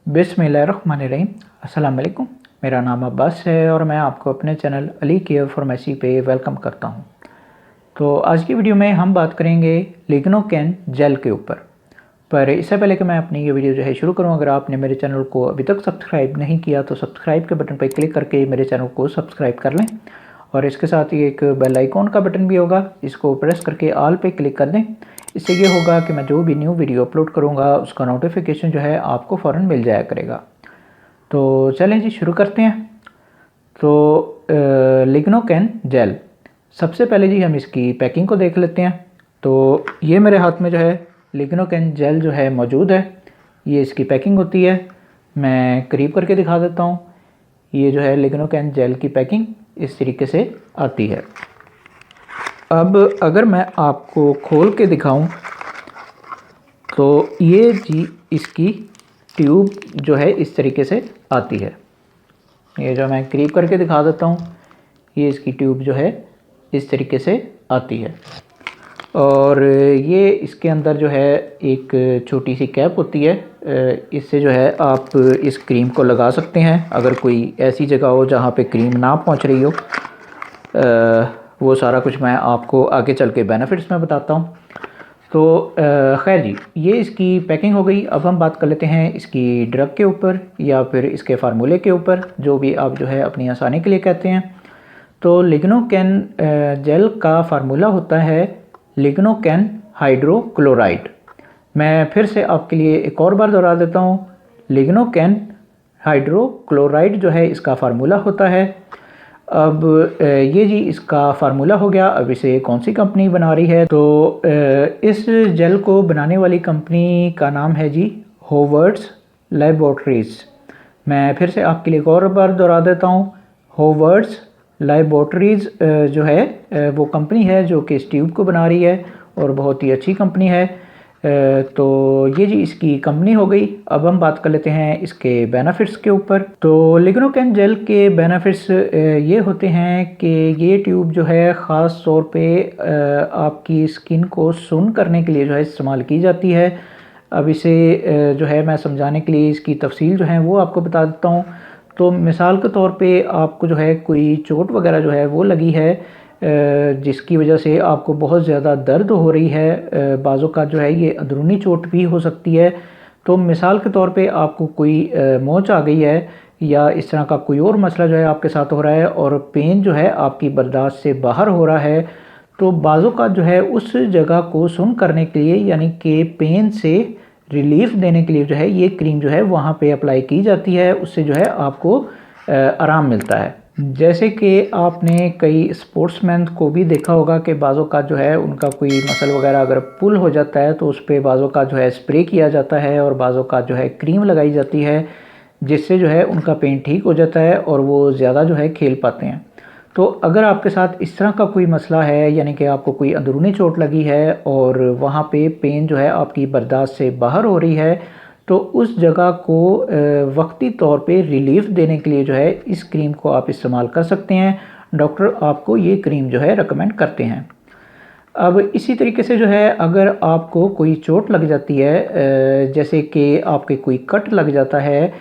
बिस्मिल्लाहिर्रहमानिर्रहीम। अस्सलाम वालेकुम। मेरा नाम अब्बास है और मैं आपको अपने चैनल अली केयर फार्मेसी पे वेलकम करता हूँ। तो आज की वीडियो में हम बात करेंगे लिग्नोकेन जेल के ऊपर। पर इससे पहले कि मैं अपनी ये वीडियो जो है शुरू करूँ, अगर आपने मेरे चैनल को अभी तक सब्सक्राइब नहीं किया तो सब्सक्राइब के बटन पर क्लिक करके मेरे चैनल को सब्सक्राइब कर लें और इसके साथ ही एक बेल आइकॉन का बटन भी होगा, इसको प्रेस करके ऑल पे क्लिक कर दें। इससे ये होगा कि मैं जो भी न्यू वीडियो अपलोड करूँगा उसका नोटिफिकेशन जो है आपको फ़ौरन मिल जाया करेगा। तो चलें जी शुरू करते हैं। तो लिग्नोकेन जेल, सबसे पहले जी हम इसकी पैकिंग को देख लेते हैं। तो ये मेरे हाथ में जो है लिग्नोकेन जेल जो है मौजूद है, ये इसकी पैकिंग होती है। मैं करीब करके दिखा देता हूँ। ये जो है लिग्नोकेन जेल की पैकिंग इस तरीके से आती है। अब अगर मैं आपको खोल के दिखाऊं तो ये जी इसकी ट्यूब जो है इस तरीके से आती है। ये जो मैं करीब करके दिखा देता हूँ, ये इसकी ट्यूब जो है इस तरीके से आती है और ये इसके अंदर जो है एक छोटी सी कैप होती है। इससे जो है आप इस क्रीम को लगा सकते हैं अगर कोई ऐसी जगह हो जहाँ पे क्रीम ना पहुँच रही हो। वो सारा कुछ मैं आपको आगे चल के बेनिफिट्स में बताता हूँ। तो खैर जी, ये इसकी पैकिंग हो गई। अब हम बात कर लेते हैं इसकी ड्रग के ऊपर या फिर इसके फार्मूले के ऊपर, जो भी आप जो है अपनी आसानी के लिए कहते हैं। तो लिग्नोकेन जेल का फार्मूला होता है लिग्नोकेन हाइड्रोक्लोराइड। मैं फिर से आपके लिए एक और बार दोहरा देता हूँ, लिग्नोकेन हाइड्रोक्लोराइड जो है इसका फार्मूला होता है। अब ये जी इसका फार्मूला हो गया। अब इसे कौन सी कंपनी बना रही है, तो इस जेल को बनाने वाली कंपनी का नाम है जी होवर्ड्स लैबोरेटरीज़। मैं फिर से आपके लिए एक और बार दोहरा देता हूँ, होवर्ड्स लैबोरेटरीज़ जो है वो कंपनी है जो कि इस ट्यूब को बना रही है और बहुत ही अच्छी कंपनी है। तो ये जी इसकी कंपनी हो गई। अब हम बात कर लेते हैं इसके बेनिफिट्स के ऊपर। तो लिग्नोकेन जेल के बेनिफिट्स ये होते हैं कि ये ट्यूब जो है ख़ास तौर पे आपकी स्किन को सुन करने के लिए जो है इस्तेमाल की जाती है। अब इसे जो है मैं समझाने के लिए इसकी तफसील जो है वो आपको बता देता हूँ। तो मिसाल के तौर पे आपको जो है कोई चोट वगैरह जो है वो लगी है जिसकी वजह से आपको बहुत ज़्यादा दर्द हो रही है, बाज़ों का जो है ये अंदरूनी चोट भी हो सकती है। तो मिसाल के तौर पे आपको कोई मोच आ गई है या इस तरह का कोई और मसला जो है आपके साथ हो रहा है और पेन जो है आपकी बर्दाश्त से बाहर हो रहा है, तो बाज़ों का जो है उस जगह को सुन करने के लिए यानी कि पेन से रिलीफ देने के लिए जो है ये क्रीम जो है वहाँ पे अप्लाई की जाती है। उससे जो है आपको आराम मिलता है। जैसे कि आपने कई स्पोर्ट्समैन को भी देखा होगा कि बाज़ों का जो है उनका कोई मसल वगैरह अगर पुल हो जाता है तो उस पर बाज़ों का जो है स्प्रे किया जाता है और बाज़ों का जो है क्रीम लगाई जाती है, जिससे जो है उनका पेन ठीक हो जाता है और वो ज़्यादा जो है खेल पाते हैं। तो अगर आपके साथ इस तरह का कोई मसला है यानी कि आपको कोई अंदरूनी चोट लगी है और वहाँ पे पेन जो है आपकी बर्दाश्त से बाहर हो रही है, तो उस जगह को वक्ती तौर पे रिलीफ देने के लिए जो है इस क्रीम को आप इस्तेमाल कर सकते हैं। डॉक्टर आपको ये क्रीम जो है रेकमेंड करते हैं। अब इसी तरीके से जो है अगर आपको कोई चोट लग जाती है, जैसे कि आपके कोई कट लग जाता है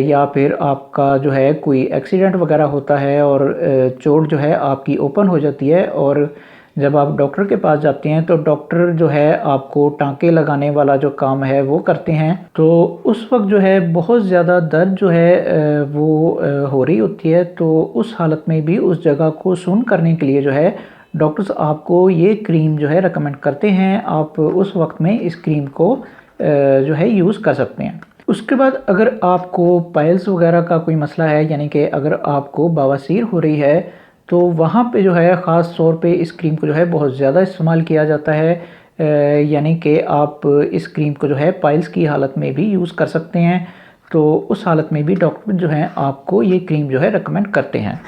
या फिर आपका जो है कोई एक्सीडेंट वगैरह होता है और चोट जो है आपकी ओपन हो जाती है और जब आप डॉक्टर के पास जाते हैं तो डॉक्टर जो है आपको टांके लगाने वाला जो काम है वो करते हैं। तो उस वक्त जो है बहुत ज़्यादा दर्द जो है वो हो रही होती है। तो उस हालत में भी उस जगह को सुन करने के लिए जो है डॉक्टर्स आपको ये क्रीम जो है रेकमेंड करते हैं। आप उस वक्त में इस क्रीम को जो है यूज़ कर सकते हैं। उसके बाद अगर आपको पाइल्स वगैरह का कोई मसला है यानी कि अगर आपको बवासीर हो रही है, तो वहाँ पे जो है ख़ास तौर पे इस क्रीम को जो है बहुत ज़्यादा इस्तेमाल किया जाता है। यानी कि आप इस क्रीम को जो है पाइल्स की हालत में भी यूज़ कर सकते हैं। तो उस हालत में भी डॉक्टर जो हैं आपको ये क्रीम जो है रेकमेंड करते हैं।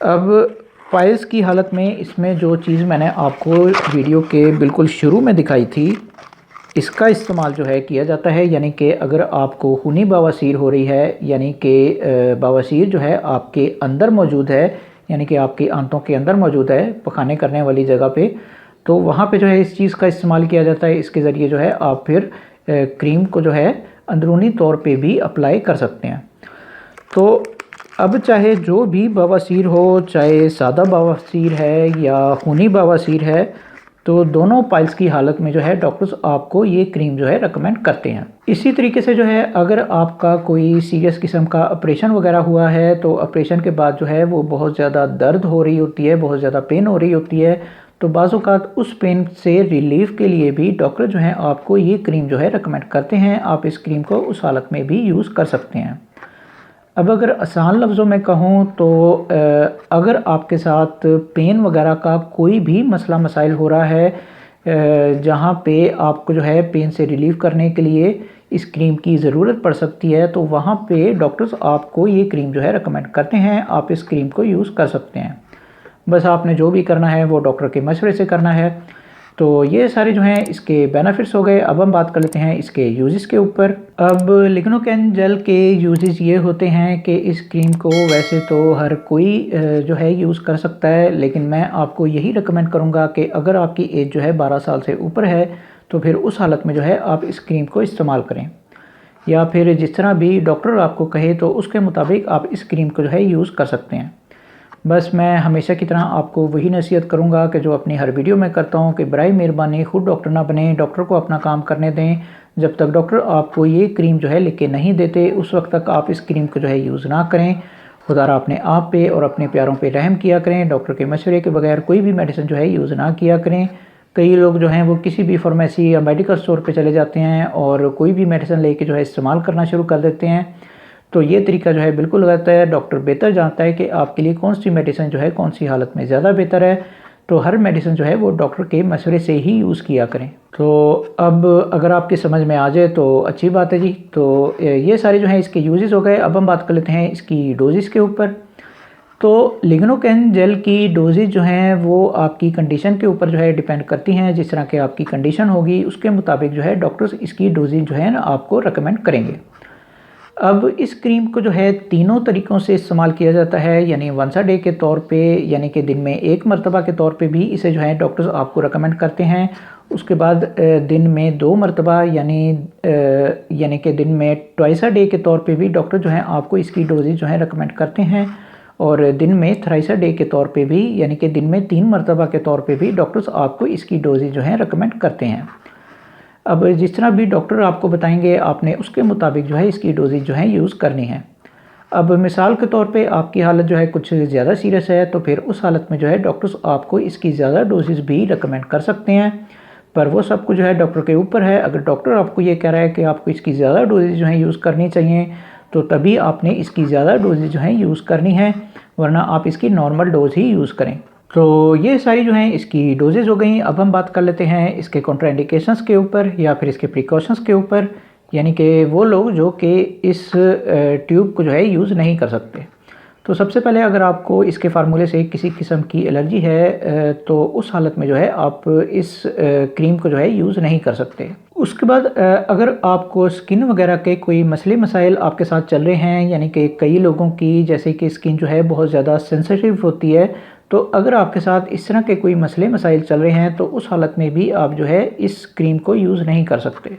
अब पाइल्स की हालत में इसमें जो चीज़ मैंने आपको वीडियो के बिल्कुल शुरू में दिखाई थी, इसका इस्तेमाल जो है किया जाता है। यानी कि अगर आपको खूनी बवासीर हो रही है यानी कि बवासीर जो है आपके अंदर मौजूद है यानी कि आपकी आंतों के अंदर मौजूद है पखाने करने वाली जगह पे, तो वहाँ पे जो है इस चीज़ का इस्तेमाल किया जाता है। इसके ज़रिए जो है आप फिर क्रीम को जो है अंदरूनी तौर पे भी अप्लाई कर सकते हैं। तो अब चाहे जो भी बवासीर हो, चाहे सादा बवासीर है या खूनी बवासीर है, तो दोनों पाइल्स की हालत में जो है डॉक्टर्स आपको ये क्रीम जो है रेकमेंड करते हैं। इसी तरीके से जो है अगर आपका कोई सीरियस किस्म का ऑपरेशन वगैरह हुआ है, तो ऑपरेशन के बाद जो है वो बहुत ज़्यादा दर्द हो रही होती है, बहुत ज़्यादा पेन हो रही होती है, तो बाज़ औक़ात उस पेन से रिलीफ के लिए भी डॉक्टर जो हैं आपको ये क्रीम जो है रेकमेंड करते हैं। आप इस क्रीम को उस हालत में भी यूज़ कर सकते हैं। अब अगर आसान लफ्ज़ों में कहूँ तो अगर आपके साथ पेन वगैरह का कोई भी मसला मसाइल हो रहा है जहाँ पे आपको जो है पेन से रिलीफ़ करने के लिए इस क्रीम की ज़रूरत पड़ सकती है, तो वहाँ पे डॉक्टर्स आपको ये क्रीम जो है रेकमेंड करते हैं। आप इस क्रीम को यूज़ कर सकते हैं। बस आपने जो भी करना है वो डॉक्टर के मशवरे से करना है। तो ये सारे जो हैं इसके बेनिफिट्स हो गए। अब हम बात कर लेते हैं इसके यूजेस के ऊपर। अब लिग्नोकेन जेल के यूजेस ये होते हैं कि इस क्रीम को वैसे तो हर कोई जो है यूज़ कर सकता है, लेकिन मैं आपको यही रिकमेंड करूँगा कि अगर आपकी एज जो है 12 साल से ऊपर है, तो फिर उस हालत में जो है आप इस क्रीम को इस्तेमाल करें, या फिर जिस तरह भी डॉक्टर आपको कहे तो उसके मुताबिक आप इस क्रीम को जो है यूज़ कर सकते हैं। बस मैं हमेशा की तरह आपको वही नसीहत करूंगा कि जो अपनी हर वीडियो में करता हूं कि बराए मेहरबानी खुद डॉक्टर ना बने, डॉक्टर को अपना काम करने दें। जब तक डॉक्टर आपको ये क्रीम जो है लिख के नहीं देते, उस वक्त तक आप इस क्रीम को जो है यूज़ ना करें। खुदा अपने आप पे और अपने प्यारों पे रहम किया करें। डॉक्टर के मशवरे के बगैर कोई भी मेडिसिन जो है यूज़ ना किया करें। कई लोग जो हैं वो किसी भी फार्मेसी या मेडिकल स्टोर पर चले जाते हैं और कोई भी मेडिसिन लेके जो है इस्तेमाल करना शुरू कर देते हैं। तो ये तरीका जो है बिल्कुल गलत है। डॉक्टर बेहतर जानता है कि आपके लिए कौन सी मेडिसिन जो है कौन सी हालत में ज़्यादा बेहतर है। तो हर मेडिसिन जो है वो डॉक्टर के मशवरे से ही यूज़ किया करें। तो अब अगर आपकी समझ में आ जाए तो अच्छी बात है जी। तो ये सारे जो हैं इसके यूजेस हो गए। अब हम बात कर लेते हैं इसकी डोजेस के ऊपर। तो लिग्नोकेन जेल की डोजेज जो हैं वो आपकी कंडीशन के ऊपर जो है डिपेंड करती हैं। जिस तरह की आपकी कंडीशन होगी उसके मुताबिक जो है डॉक्टर्स इसकी डोजेज जो है ना आपको रेकमेंड करेंगे। अब इस क्रीम को जो है तीनों तरीक़ों से इस्तेमाल किया जाता है, यानी वंस अ डे के तौर पे, यानी कि दिन में एक मरतबा के तौर पे भी इसे जो है डॉक्टर्स आपको रेकमेंड करते हैं। उसके बाद दिन में 2 मरतबा यानी कि दिन में ट्वाइस अ डे के तौर पे भी डॉक्टर जो हैं आपको इसकी डोजेज जो है रेकमेंड करते हैं। और दिन में थ्राइस अ डे के तौर पे भी, यानी कि दिन में 3 मरतबा के तौर पे भी डॉक्टर्स आपको इसकी डोजेज जो है रेकमेंड करते हैं। अब जिस तरह भी डॉक्टर आपको बताएंगे आपने उसके मुताबिक जो है इसकी डोजेज जो है यूज़ करनी है। अब मिसाल के तौर पे आपकी हालत जो है कुछ ज़्यादा सीरियस है, तो फिर उस हालत में जो है डॉक्टर्स आपको इसकी ज़्यादा डोजेज भी रेकमेंड कर सकते हैं। पर वो सब कुछ जो है डॉक्टर के ऊपर है। अगर डॉक्टर आपको ये कह रहा है कि आपको इसकी ज़्यादा डोजेज जो है यूज़ करनी चाहिए, तो तभी आपने इसकी ज़्यादा डोजेज जो है यूज़ करनी है, वरना आप इसकी नॉर्मल डोज ही यूज़ करें। तो ये सारी जो हैं इसकी डोजेज़ हो गई। अब हम बात कर लेते हैं इसके कॉन्ट्राइंडिकेशंस के ऊपर या फिर इसके प्रिकॉशंस के ऊपर, यानी कि वो लोग जो कि इस ट्यूब को जो है यूज़ नहीं कर सकते। तो सबसे पहले अगर आपको इसके फार्मूले से किसी किस्म की एलर्जी है तो उस हालत में जो है आप इस क्रीम को जो है यूज़ नहीं कर सकते। उसके बाद अगर आपको स्किन वगैरह के कोई मसले मसाइल आपके साथ चल रहे हैं, यानी कि कई लोगों की जैसे कि स्किन जो है बहुत ज़्यादा सेंसिटिव होती है, तो अगर आपके साथ इस तरह के कोई मसले मसाइल चल रहे हैं तो उस हालत में भी आप जो है इस क्रीम को यूज़ नहीं कर सकते।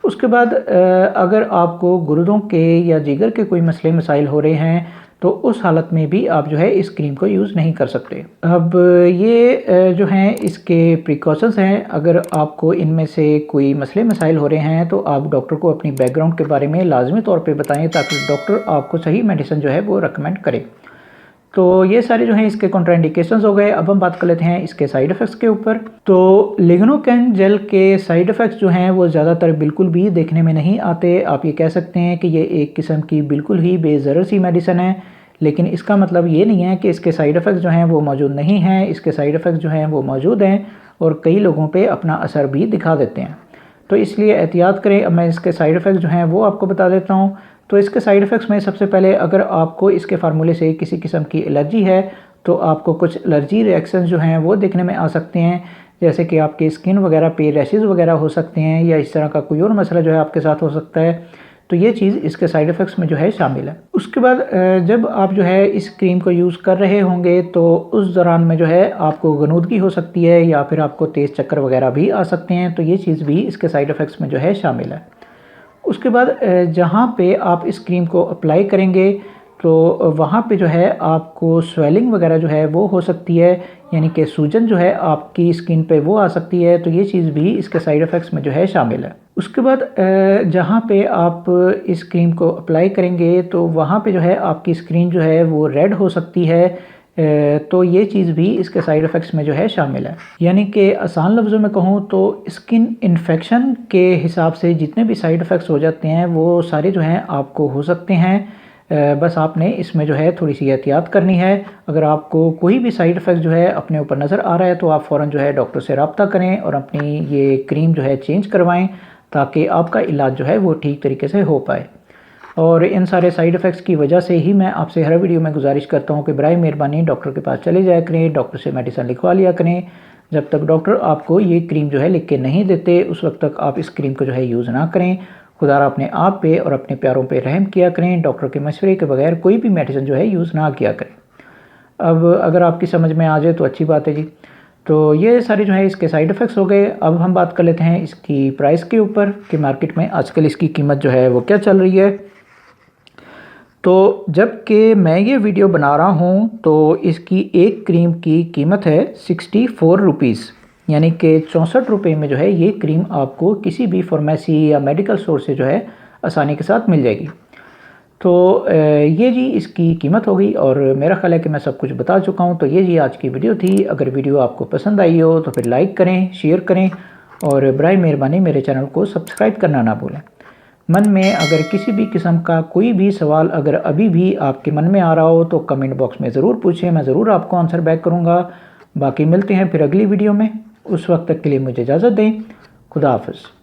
उसके बाद अगर आपको गुर्दों के या जिगर के कोई मसले मसाइल हो रहे हैं तो उस हालत में भी आप जो है इस क्रीम को यूज़ नहीं कर सकते। अब ये जो हैं इसके प्रिकॉशंस हैं। अगर आपको इनमें से कोई मसले मसाइल हो रहे हैं तो आप डॉक्टर को अपनी बैकग्राउंड के बारे में लाजमी तौर पे बताएं, ताकि डॉक्टर आपको सही मेडिसिन जो है वो रेकमेंड करे। तो ये सारे जो हैं इसके कॉन्ट्राइंडिकेशंस हो गए। अब हम बात कर लेते हैं इसके साइड इफ़ेक्ट्स के ऊपर। तो लिग्नोकेन जेल के साइड इफ़ेक्ट्स जो हैं वो ज़्यादातर बिल्कुल भी देखने में नहीं आते। आप ये कह सकते हैं कि ये एक किस्म की बिल्कुल ही बेज़रर सी मेडिसिन है, लेकिन इसका मतलब ये नहीं है कि इसके साइड इफ़ेक्ट्स जो हैं वो मौजूद नहीं हैं। इसके साइड इफ़ेक्ट्स जो हैं वो मौजूद हैं और कई लोगों पर अपना असर भी दिखा देते हैं। तो इसलिए एहतियात करें। अब मैं इसके साइड इफ़ेक्ट्स जो हैं वो आपको बता देता हूँ। तो इसके साइड इफ़ेक्ट्स में सबसे पहले अगर आपको इसके फार्मूले से किसी किस्म की एलर्जी है तो आपको कुछ एलर्जी रिएक्शन जो हैं वो देखने में आ सकते हैं, जैसे कि आपकी स्किन वगैरह पे रैशेज़ वगैरह हो सकते हैं या इस तरह का कोई और मसला जो है आपके साथ हो सकता है। तो ये चीज़ इसके साइड इफ़ेक्ट्स में जो है शामिल है। उसके बाद जब आप जो है इस क्रीम को यूज़ कर रहे होंगे तो उस दौरान में जो है आपको गनूदगी हो सकती है या फिर आपको तेज़ चक्कर वगैरह भी आ सकते हैं। तो ये चीज़ भी इसके साइड इफ़ेक्ट्स में जो है शामिल है। उसके बाद जहाँ पे आप इस क्रीम को अप्लाई करेंगे तो वहाँ पे जो है आपको स्वेलिंग वगैरह जो है वो हो सकती है, यानी कि सूजन जो है आपकी स्किन पे वो आ सकती है। तो ये चीज़ भी इसके साइड इफ़ेक्ट्स में जो है शामिल है। उसके बाद जहाँ पे आप इस क्रीम को अप्लाई करेंगे तो वहाँ पे जो है आपकी स्किन जो है वो रेड हो सकती है। तो ये चीज़ भी इसके साइड इफ़ेक्ट्स में जो है शामिल है। यानी कि आसान लफ्ज़ों में कहूँ तो स्किन इन्फेक्शन के हिसाब से जितने भी साइड इफ़ेक्ट्स हो जाते हैं वो सारे जो हैं आपको हो सकते हैं। बस आपने इसमें जो है थोड़ी सी एहतियात करनी है। अगर आपको कोई भी साइड इफ़ेक्ट जो है अपने ऊपर नज़र आ रहा है तो आप फ़ौरन जो है डॉक्टर से रब्ता करें और अपनी ये क्रीम जो है चेंज करवाएं, ताकि आपका इलाज जो है वो ठीक तरीके से हो पाए। और इन सारे साइड इफ़ेक्ट्स की वजह से ही मैं आपसे हर वीडियो में गुजारिश करता हूँ कि बराए मेहरबानी डॉक्टर के पास चले जाया करें, डॉक्टर से मेडिसिन लिखवा लिया करें। जब तक डॉक्टर आपको ये क्रीम जो है लिख के नहीं देते उस वक्त तक आप इस क्रीम को जो है यूज़ ना करें। खुदा अपने आप पे और अपने प्यारों पे रहम किया करें। डॉक्टर के मशवरे के बगैर कोई भी मेडिसिन जो है यूज़ ना किया करें। अब अगर आपकी समझ में आ जाए तो अच्छी बात है जी। तो ये सारे जो है इसके साइड इफ़ेक्ट्स हो गए। अब हम बात कर लेते हैं इसकी प्राइस के ऊपर कि मार्केट में आजकल इसकी कीमत जो है वो क्या चल रही है। तो जबकि मैं ये वीडियो बना रहा हूँ तो इसकी एक क्रीम की कीमत है 64 रुपीज़, यानी कि 64 रुपये में जो है ये क्रीम आपको किसी भी फार्मेसी या मेडिकल स्टोर से जो है आसानी के साथ मिल जाएगी। तो ये जी इसकी कीमत हो गई और मेरा ख्याल है कि मैं सब कुछ बता चुका हूँ। तो ये जी आज की वीडियो थी। अगर वीडियो आपको पसंद आई हो तो फिर लाइक करें, शेयर करें और बराए मेहरबानी मेरे चैनल को सब्सक्राइब करना ना भूलें। मन में अगर किसी भी किस्म का कोई भी सवाल अगर अभी भी आपके मन में आ रहा हो तो कमेंट बॉक्स में ज़रूर पूछें, मैं ज़रूर आपको आंसर बैक करूँगा। बाकी मिलते हैं फिर अगली वीडियो में, उस वक्त तक के लिए मुझे इजाज़त दें। खुदा हाफ़िज़।